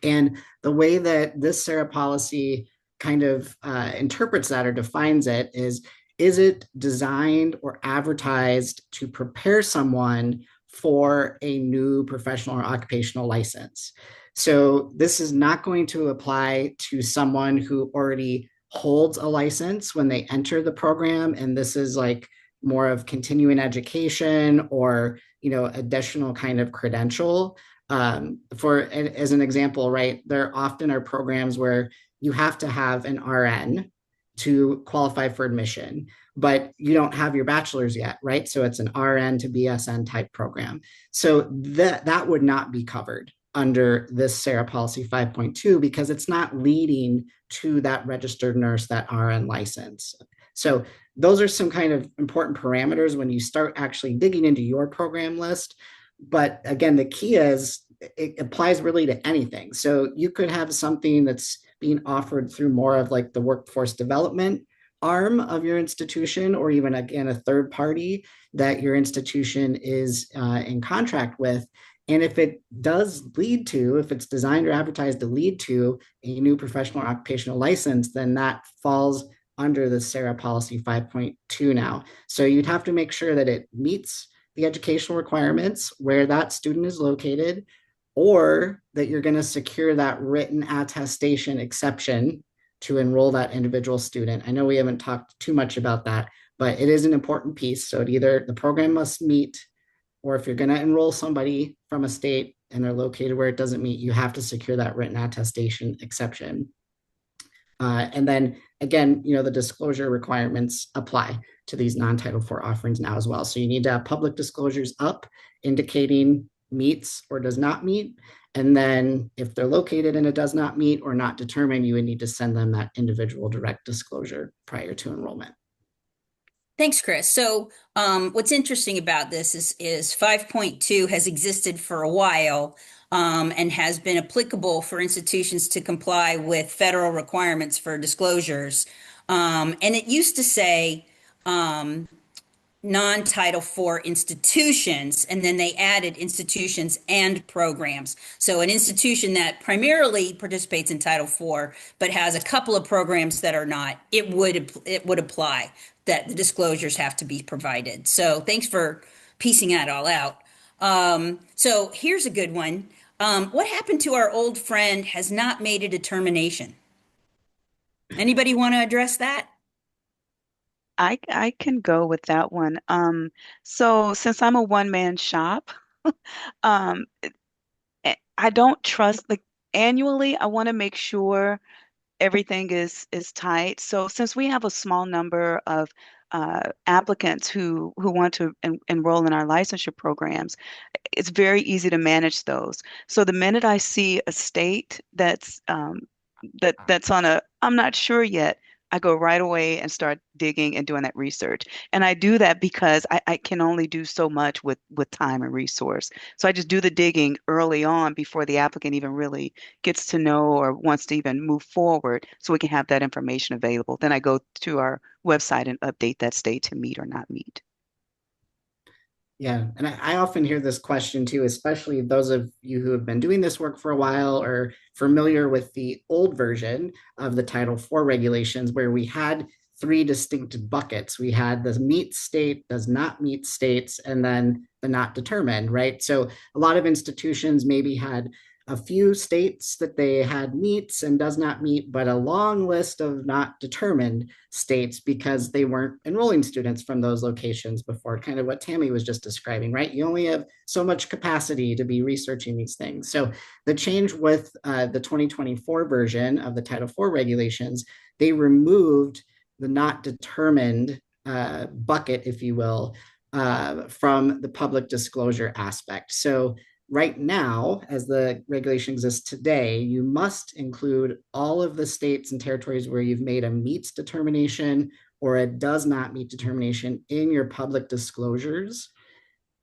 And the way that this SARA policy kind of interprets that or defines it is it designed or advertised to prepare someone for a new professional or occupational license? So this is not going to apply to someone who already holds a license when they enter the program. And this is like more of continuing education or additional kind of credential. As an example, right, there often are programs where you have to have an RN to qualify for admission, but you don't have your bachelor's yet, right? So it's an RN to BSN type program. So that would not be covered under this SARA policy 5.2 because it's not leading to that registered nurse, that RN license. So those are some kind of important parameters when you start actually digging into your program list. But again, the key is it applies really to anything. So you could have something that's being offered through more of like the workforce development arm of your institution, or even again, a third party that your institution is in contract with. And if it does lead to, if it's designed or advertised to lead to a new professional or occupational license, then that falls under the SARA policy 5.2 now. So you'd have to make sure that it meets the educational requirements where that student is located, or that you're going to secure that written attestation exception to enroll that individual student. I know we haven't talked too much about that, but it is an important piece. So either the program must meet, or if you're going to enroll somebody from a state and they're located where it doesn't meet, you have to secure that written attestation exception. And then again, the disclosure requirements apply to these non-Title IV offerings now as well. So you need to have public disclosures up indicating meets or does not meet. And then if they're located and it does not meet or not determined, you would need to send them that individual direct disclosure prior to enrollment. Thanks, Chris. So what's interesting about this is 5.2 has existed for a while and has been applicable for institutions to comply with federal requirements for disclosures. And it used to say non-Title IV institutions, and then they added institutions and programs. So an institution that primarily participates in Title IV, but has a couple of programs that are not, it would apply that the disclosures have to be provided. So thanks for piecing that all out. So here's a good one. What happened to our old friend has not made a determination? Anybody want to address that? I can go with that one. So since I'm a one-man shop, um, I don't trust, like, annually, I want to make sure everything is tight. So since we have a small number of applicants who want to enroll in our licensure programs, it's very easy to manage those. So the minute I see a state that's on a I'm not sure yet, I go right away and start digging and doing that research. And I do that because I can only do so much with time and resource. So I just do the digging early on before the applicant even really gets to know or wants to even move forward so we can have that information available. Then I go to our website and update that state to meet or not meet. Yeah, and I often hear this question too, especially those of you who have been doing this work for a while or familiar with the old version of the Title IV regulations, where we had three distinct buckets. We had the meet state, does not meet states, and then the not determined, right? So a lot of institutions maybe had a few states that they had meets and does not meet, but a long list of not determined states because they weren't enrolling students from those locations before, kind of what Tammy was just describing, right? You only have so much capacity to be researching these things. So the change with the 2024 version of the Title IV regulations, they removed the not determined bucket, if you will, from the public disclosure aspect. So right now, as the regulation exists today, you must include all of the states and territories where you've made a meets determination or a does not meet determination in your public disclosures.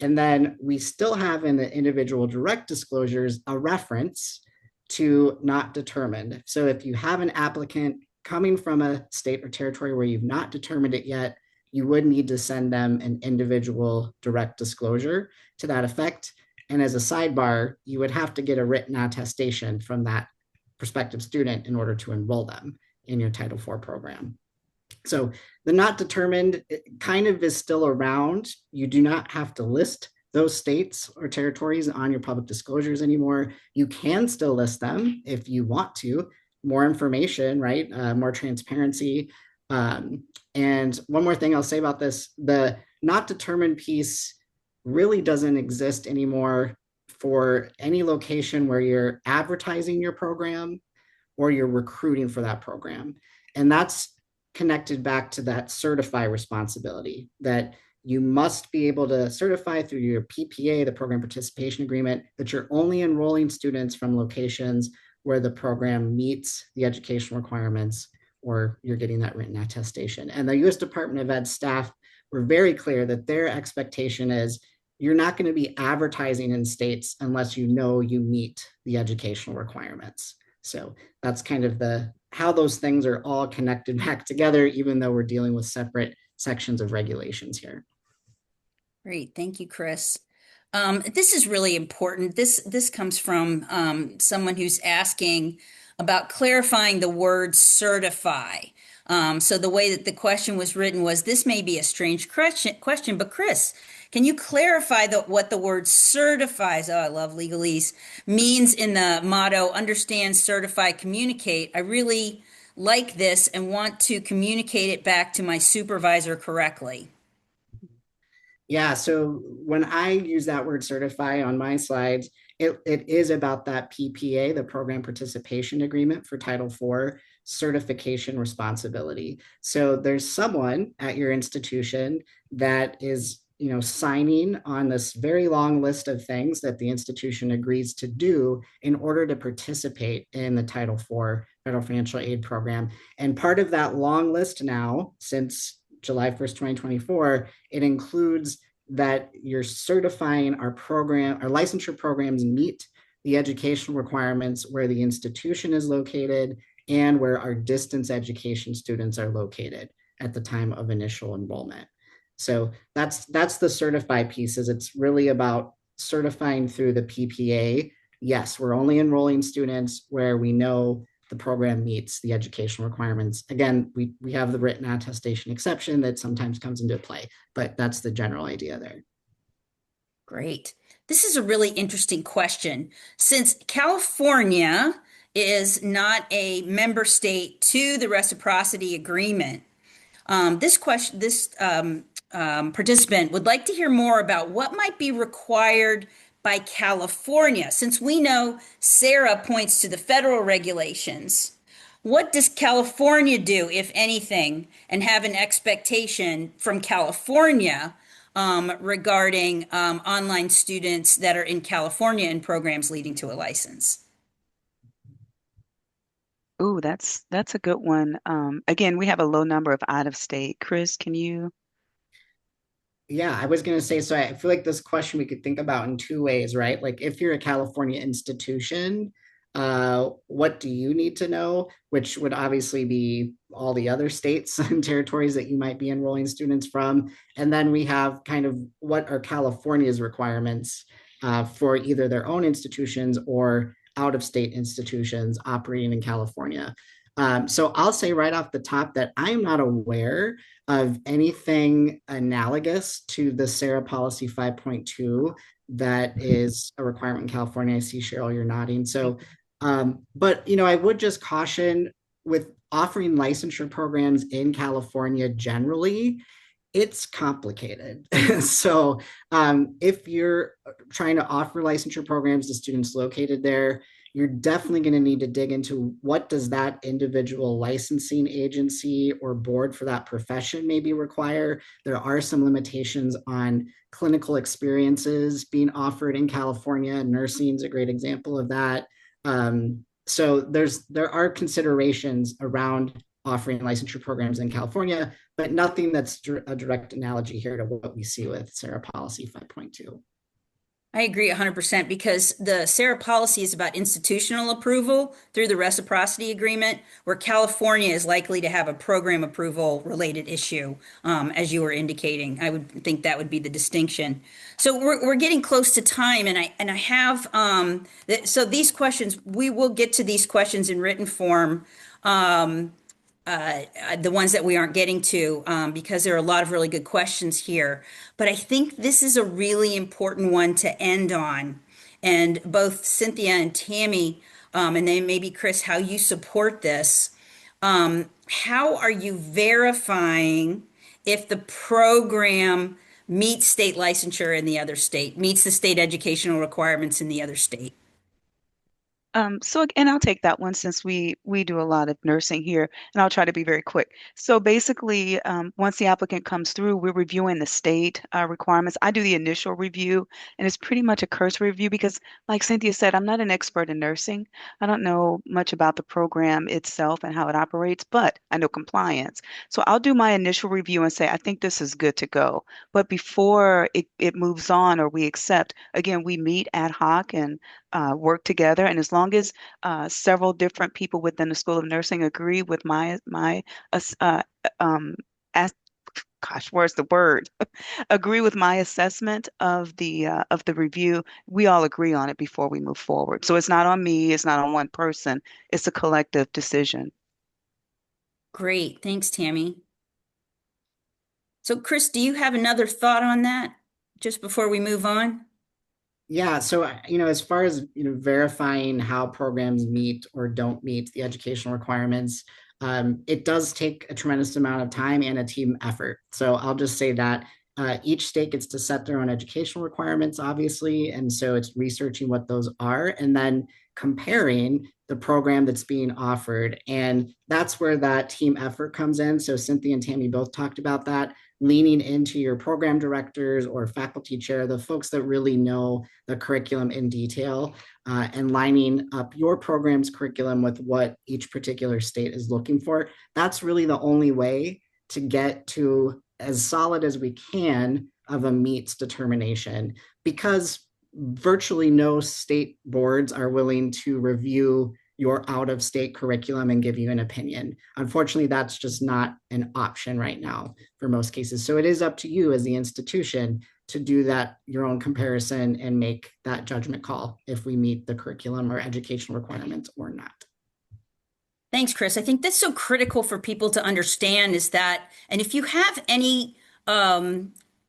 And then we still have in the individual direct disclosures a reference to not determined. So if you have an applicant coming from a state or territory where you've not determined it yet, you would need to send them an individual direct disclosure to that effect. And as a sidebar, you would have to get a written attestation from that prospective student in order to enroll them in your Title IV program. So the not determined kind of is still around. You do not have to list those states or territories on your public disclosures anymore. You can still list them if you want to. More information, right? More transparency. And one more thing I'll say about this, the not determined piece really doesn't exist anymore for any location where you're advertising your program or you're recruiting for that program. And that's connected back to that certify responsibility that you must be able to certify through your PPA, the program participation agreement, that you're only enrolling students from locations where the program meets the educational requirements or you're getting that written attestation. And the US Department of Ed staff were very clear that their expectation is you're not going to be advertising in states unless you know you meet the educational requirements. So that's kind of the how those things are all connected back together, even though we're dealing with separate sections of regulations here. Great, thank you, Chris. This is really important. This comes from someone who's asking about clarifying the word certify. So the way that the question was written was, this may be a strange question, but Chris, can you clarify what the word certifies? Oh, I love legalese. Means in the motto, understand, certify, communicate. I really like this and want to communicate it back to my supervisor correctly. Yeah, so when I use that word certify on my slides, it is about that PPA, the program participation agreement for Title IV certification responsibility. So there's someone at your institution that is, signing on this very long list of things that the institution agrees to do in order to participate in the Title IV federal financial aid program. And part of that long list now, since July 1st, 2024, it includes that you're certifying our licensure programs meet the educational requirements where the institution is located and where our distance education students are located at the time of initial enrollment. So that's the certify pieces. It's really about certifying through the PPA. Yes, we're only enrolling students where we know the program meets the educational requirements. Again, we have the written attestation exception that sometimes comes into play, but that's the general idea there. Great. This is a really interesting question. Since California is not a member state to the reciprocity agreement, this participant would like to hear more about what might be required by California. Since we know SARA points to the federal regulations, what does California do, if anything, and have an expectation from California regarding online students that are in California in programs leading to a license? Ooh, that's a good one. Again, we have a low number of out of state. Chris, can you? Yeah, I was going to say, so I feel like this question we could think about in two ways, right? Like if you're a California institution, what do you need to know? Which would obviously be all the other states and territories that you might be enrolling students from. And then we have kind of what are California's requirements for either their own institutions or out of state institutions operating in California. So I'll say right off the top that I'm not aware of anything analogous to the SARA policy 5.2 that is a requirement in California. I see Cheryl, you're nodding. So, but I would just caution with offering licensure programs in California generally, it's complicated. So if you're trying to offer licensure programs to students located there, you're definitely going to need to dig into what does that individual licensing agency or board for that profession maybe require. There are some limitations on clinical experiences being offered in California. Nursing is a great example of that. So there are considerations around offering licensure programs in California, but nothing that's a direct analogy here to what we see with SARA policy 5.2. I agree 100% because the SARA policy is about institutional approval through the reciprocity agreement, where California is likely to have a program approval related issue, as you were indicating. I would think that would be the distinction. So we're getting close to time, and I have so these questions, we will get to these questions in written form. The ones that we aren't getting to because there are a lot of really good questions here. But I think this is a really important one to end on. And both Cynthia and Tammy, and then maybe Chris, how you support this. How are you verifying if the program meets state licensure in the other state, meets the state educational requirements in the other state? And I'll take that one since we do a lot of nursing here, and I'll try to be very quick. So basically, once the applicant comes through, we're reviewing the state requirements. I do the initial review, and it's pretty much a cursory review because, like Cynthia said, I'm not an expert in nursing. I don't know much about the program itself and how it operates, but I know compliance. So I'll do my initial review and say, I think this is good to go. But before it moves on or we accept, again, we meet ad hoc and work together. And as long as several different people within the School of Nursing agree with my uh, um, as, gosh, where's the word? Agree with my assessment of the review, we all agree on it before we move forward. So it's not on me, it's not on one person, it's a collective decision. Great. Thanks, Tammy. So, Chris, do you have another thought on that just before we move on? Yeah, so as far as verifying how programs meet or don't meet the educational requirements, it does take a tremendous amount of time and a team effort. So I'll just say that each state gets to set their own educational requirements, obviously, and so it's researching what those are and then comparing the program that's being offered, and that's where that team effort comes in. So Cynthia and Tammy both talked about that, leaning into your program directors or faculty chair, the folks that really know the curriculum in detail, and lining up your program's curriculum with what each particular state is looking for. That's really the only way to get to as solid as we can of a meets determination, because virtually no state boards are willing to review your out of state curriculum and give you an opinion. Unfortunately, that's just not an option right now for most cases. So it is up to you as the institution to do that, your own comparison, and make that judgment call if we meet the curriculum or educational requirements or not. Thanks, Chris. I think that's so critical for people to understand is that, and if you have any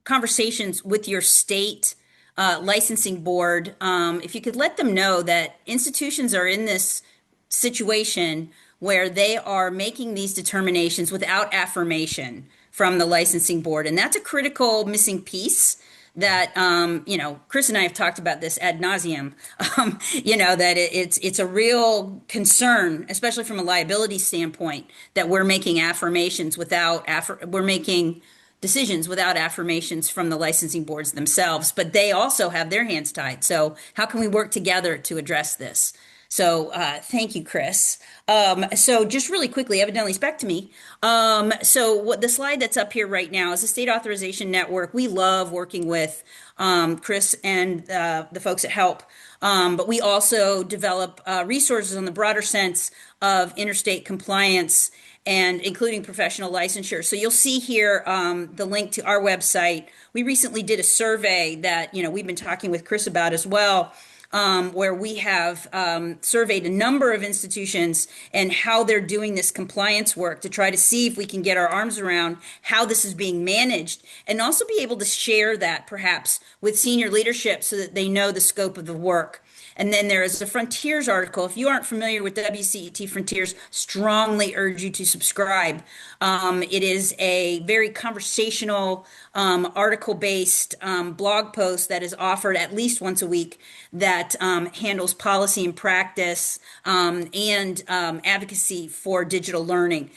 conversations with your state licensing board, if you could let them know that institutions are in this situation where they are making these determinations without affirmation from the licensing board. And that's a critical missing piece that Chris and I have talked about this ad nauseum. That it's a real concern, especially from a liability standpoint, that we're making affirmations without we're making decisions without affirmations from the licensing boards themselves, but they also have their hands tied. So how can we work together to address this? So thank you, Chris. So just really quickly, evidently it's back to me. So what the slide that's up here right now is the State Authorization Network. We love working with Chris and the folks at HELP. But we also develop resources on the broader sense of interstate compliance and including professional licensure. So you'll see here the link to our website. We recently did a survey that we've been talking with Chris about as well, where we have surveyed a number of institutions and how they're doing this compliance work to try to see if we can get our arms around how this is being managed and also be able to share that perhaps with senior leadership so that they know the scope of the work. And then there is a Frontiers article. If you aren't familiar with WCET Frontiers, strongly urge you to subscribe. It is a very conversational, article-based blog post that is offered at least once a week that handles policy and practice and advocacy for digital learning.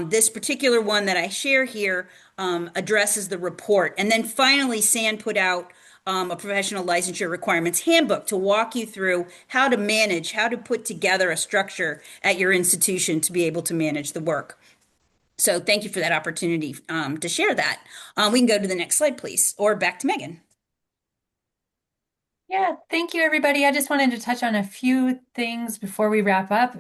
This particular one that I share here addresses the report. And then finally, SAN put out a professional licensure requirements handbook to walk you through how to manage, how to put together a structure at your institution to be able to manage the work. So thank you for that opportunity to share that. We can go to the next slide, please, or back to Megan. Yeah, thank you, everybody. I just wanted to touch on a few things before we wrap up.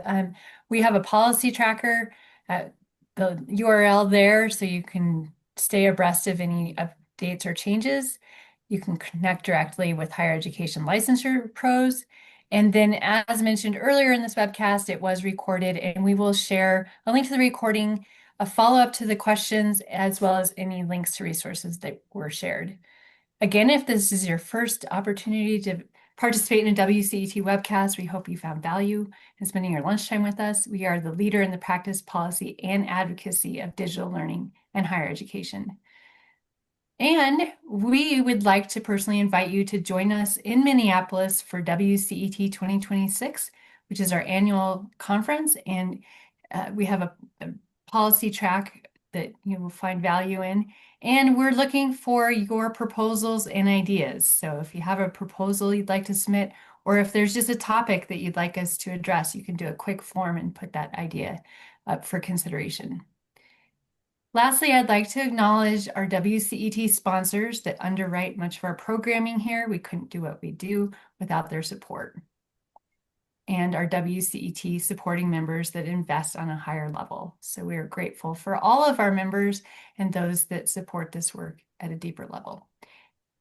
We have a policy tracker, the URL there, so you can stay abreast of any updates or changes. You can connect directly with higher education licensure pros. And then, as mentioned earlier in this webcast, it was recorded, and we will share a link to the recording, a follow-up to the questions, as well as any links to resources that were shared. Again, if this is your first opportunity to participate in a WCET webcast, we hope you found value in spending your lunchtime with us. We are the leader in the practice, policy, and advocacy of digital learning and higher education. And we would like to personally invite you to join us in Minneapolis for WCET 2026. which is our annual conference. And we have a policy track that you will find value in. And we're looking for your proposals and ideas. So if you have a proposal you'd like to submit, or if there's just a topic that you'd like us to address, you can do a quick form and put that idea up for consideration. Lastly, I'd like to acknowledge our WCET sponsors that underwrite much of our programming here. We couldn't do what we do without their support. And our WCET supporting members that invest on a higher level. So we are grateful for all of our members and those that support this work at a deeper level.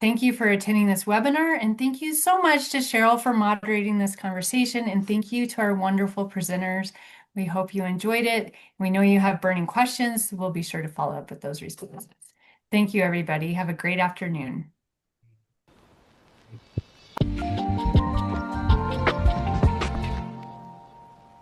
Thank you for attending this webinar, and thank you so much to Cheryl for moderating this conversation, and thank you to our wonderful presenters. We hope you enjoyed it. We know you have burning questions, so we'll be sure to follow up with those responses. Thank you, everybody. Have a great afternoon.